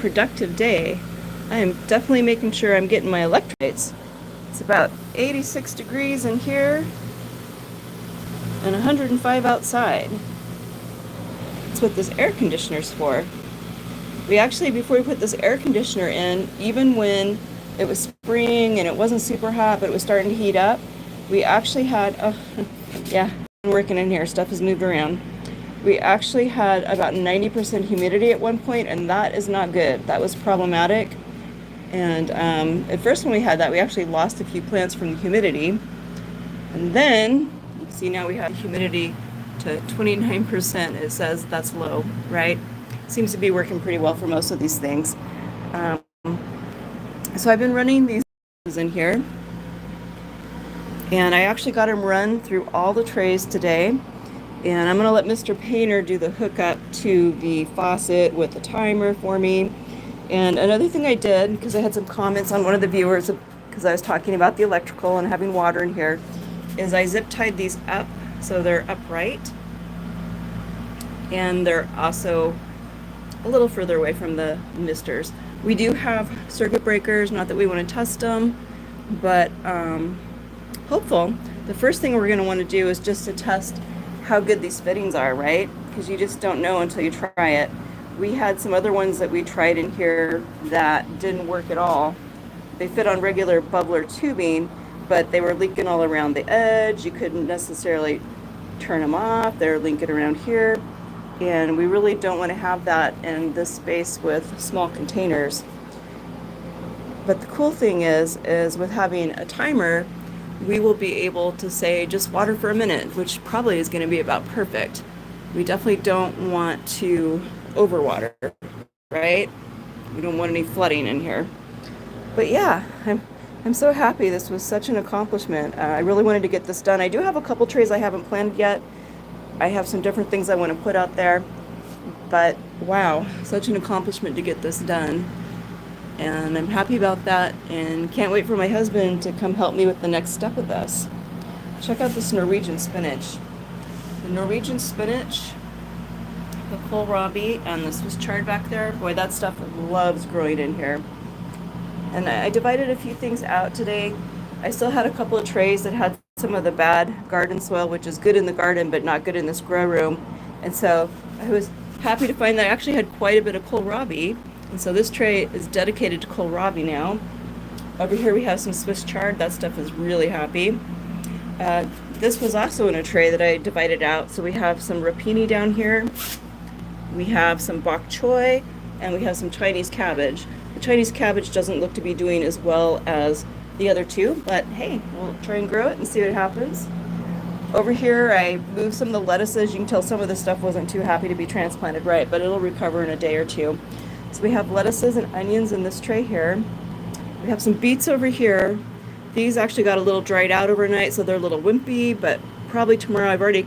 productive day. I am definitely making sure I'm getting my electrolytes. It's about 86 degrees in here and 105 outside. That's what this air conditioner's for. We actually, before we put this air conditioner in, even when it was spring and it wasn't super hot, but it was starting to heat up, we actually had, yeah, I'm working in here, stuff has moved around. We actually had about 90% humidity at one point, and that is not good. That was problematic. And at first when we had that, we actually lost a few plants from the humidity. And then, you can see now we have humidity to 29%. It says that's low, right? Seems to be working pretty well for most of these things. So I've been running these in here. And I actually got them run through all the trays today. And I'm gonna let Mr. Painter do the hookup to the faucet with the timer for me. And another thing I did, because I had some comments on one of the viewers, because I was talking about the electrical and having water in here, is I zip tied these up so they're upright. And they're also a little further away from the misters. We do have circuit breakers, not that we want to test them, but hopeful. The first thing we're going to want to do is just to test how good these fittings are, right? Because you just don't know until you try it. We had some other ones that we tried in here that didn't work at all. They fit on regular bubbler tubing, but they were leaking all around the edge. You couldn't necessarily turn them off. They're leaking around here. And we really don't want to have that in this space with small containers. But the cool thing is with having a timer, we will be able to say just water for a minute, which probably is going to be about perfect. We definitely don't want to overwater, right? We don't want any flooding in here. But yeah, I'm so happy. This was such an accomplishment. I really wanted to get this done. I do have a couple trays I haven't planted yet. I have some different things I want to put out there. But wow, such an accomplishment to get this done. And I'm happy about that and can't wait for my husband to come help me with the next step of this. Check out this Norwegian spinach. The Norwegian spinach, the kohlrabi, and the Swiss chard back there. Boy, that stuff loves growing in here. And I divided a few things out today. I still had a couple of trays that had some of the bad garden soil, which is good in the garden but not good in this grow room. And so I was happy to find that I actually had quite a bit of kohlrabi. And so this tray is dedicated to kohlrabi now. Over here we have some Swiss chard. That stuff is really happy. This was also in a tray that I divided out. So we have some rapini down here. We have some bok choy, and we have some Chinese cabbage. The Chinese cabbage doesn't look to be doing as well as the other two, but hey, we'll try and grow it and see what happens. Over here I moved some of the lettuces. You can tell some of this stuff wasn't too happy to be transplanted right, but it'll recover in a day or two. So we have lettuces and onions in this tray here. We have some beets over here. These actually got a little dried out overnight, so they're a little wimpy, but probably tomorrow I've already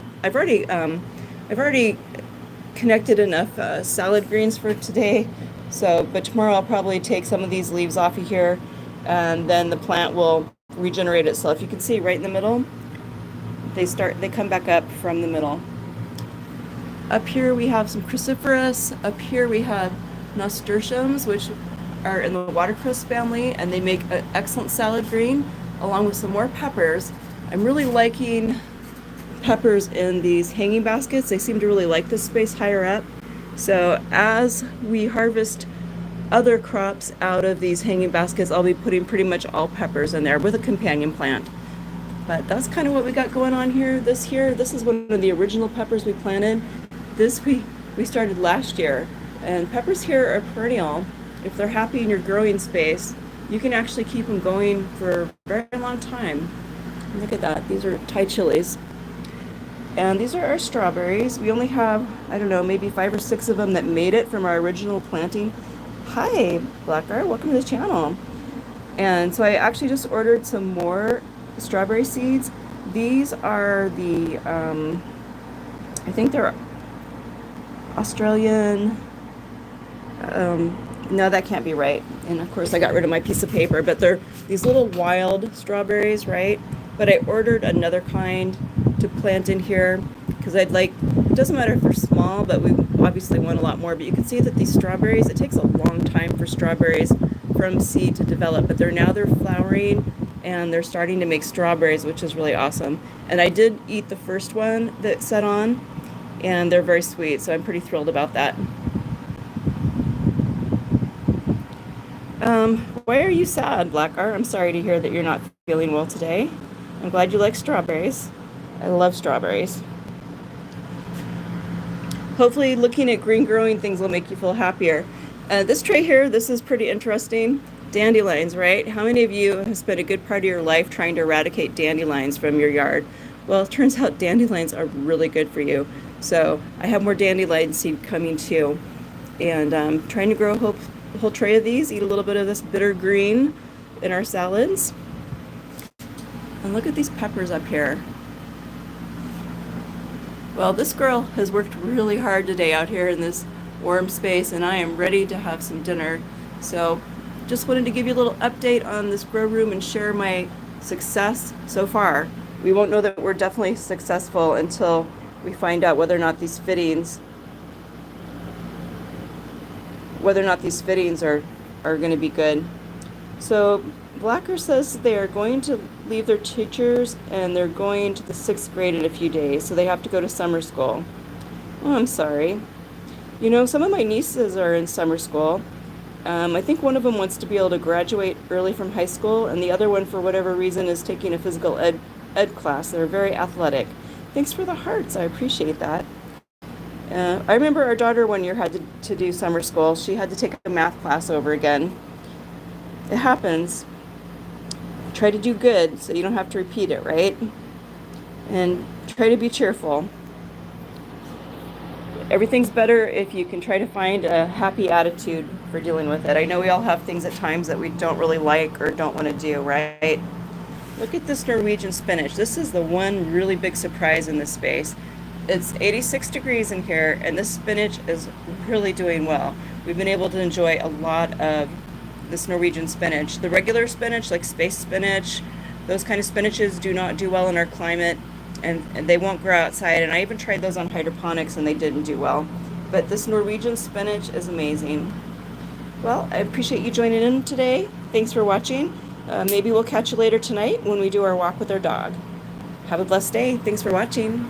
connected enough salad greens for today. So, but tomorrow I'll probably take some of these leaves off of here, and then the plant will regenerate itself. You can see right in the middle, they come back up from the middle. Up here we have some cruciferous. Up here we have nasturtiums, which are in the watercress family, and they make an excellent salad green, along with some more peppers. I'm really liking peppers in these hanging baskets. They seem to really like this space higher up. So as we harvest other crops out of these hanging baskets, I'll be putting pretty much all peppers in there with a companion plant. But that's kind of what we got going on here. This is one of the original peppers we planted. This we started last year. And peppers here are perennial. If they're happy in your growing space, you can actually keep them going for a very long time. Look at that. These are Thai chilies. And these are our strawberries. We only have, I don't know, maybe 5 or 6 of them that made it from our original planting. Hi, Blackguard. Welcome to the channel. And so I actually just ordered some more strawberry seeds. These are the, I think they're Australian. No, that can't be right. And of course I got rid of my piece of paper, but they're these little wild strawberries, right? But I ordered another kind to plant in here because I'd like It doesn't matter if they're small, but we obviously want a lot more. But you can see that these strawberries, it takes a long time for strawberries from seed to develop, but they're flowering and they're starting to make strawberries, which is really awesome. And I did eat the first one that set on, and they're very sweet, so I'm pretty thrilled about that. Why are you sad, Blackheart? I'm sorry to hear that you're not feeling well today. I'm glad you like strawberries. I love strawberries. Hopefully looking at green growing things will make you feel happier. This tray here, this is pretty interesting. Dandelions, right? How many of you have spent a good part of your life trying to eradicate dandelions from your yard? Well, it turns out dandelions are really good for you. So I have more dandelion seed coming too. And I'm trying to grow a whole tray of these, eat a little bit of this bitter green in our salads. And look at these peppers up here. Well, this girl has worked really hard today out here in this warm space, and I am ready to have some dinner. So just wanted to give you a little update on this grow room and share my success so far. We won't know that we're definitely successful until we find out whether or not these fittings are going to be good. So Blacker says they are going to leave their teachers and they're going to the 6th grade in a few days, so they have to go to summer school. Oh, I'm sorry. You know, some of my nieces are in summer school. I think one of them wants to be able to graduate early from high school, and the other one, for whatever reason, is taking a physical ed class. They're very athletic. Thanks for the hearts. I appreciate that. I remember our daughter one year had to do summer school. She had to take a math class over again. It happens. Try to do good so you don't have to repeat it, right? And try to be cheerful. Everything's better if you can try to find a happy attitude for dealing with it. I know we all have things at times that we don't really like or don't want to do, right? Look at this Norwegian spinach. This is the one really big surprise in this space. It's 86 degrees in here, and this spinach is really doing well. We've been able to enjoy a lot of this Norwegian spinach. The regular spinach, like space spinach, those kind of spinaches do not do well in our climate, and they won't grow outside. And I even tried those on hydroponics and they didn't do well. But this Norwegian spinach is amazing. Well, I appreciate you joining in today. Thanks for watching. Maybe we'll catch you later tonight when we do our walk with our dog. Have a blessed day. Thanks for watching.